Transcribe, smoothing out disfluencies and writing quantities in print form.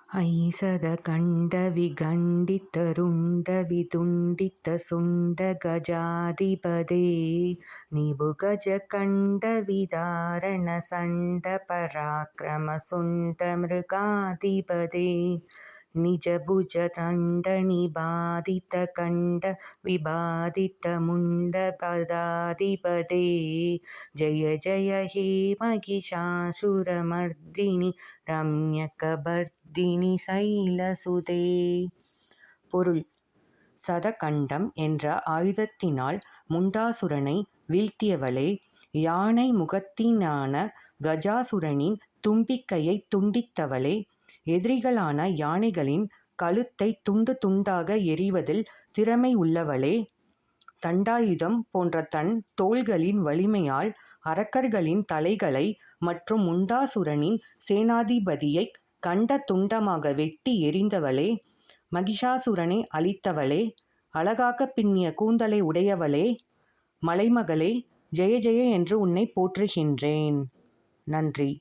ஐசத கண்ட விகண்டித ருண்ட விதுண்டித சுண்ட கஜாதிபதே நிபுகஜ கண்ட விதாரண சண்ட பராக்கிரம சுண்ட மிருகாதிபதே நிஜபுஜ தண்ட நிபாதித கண்ட விபாதித முண்ட பதாதிபதே ஜய ஜய ஹே மகிஷாசுரமர்தினி ரம்யகபர்தினி சைலசுதே. பொருள்: சதகண்டம் என்ற ஆயுதத்தினால் முண்டாசுரனை வீழ்த்தியவளே, யானை முகத்தினான கஜாசுரனின் தும்பிக்கையைத் துண்டித்தவளே, எதிரிகளான யானைகளின் கழுத்தைத் துண்டு துண்டாக எறிவதில் திறமை உள்ளவளே, தண்டாயுதம் போன்ற தன் தோள்களின் வலிமையால் அரக்கர்களின் தலைகளை மற்றும் முண்டாசுரனின் சேனாதிபதியைக் கண்ட துண்டமாக வெட்டி எறிந்தவளே, மகிஷாசுரனை அழித்தவளே, அழகாகப் பின்னிய கூந்தலை உடையவளே, மலைமகளே, ஜெய ஜெய என்று உன்னை போற்றுகின்றேன். நன்றி.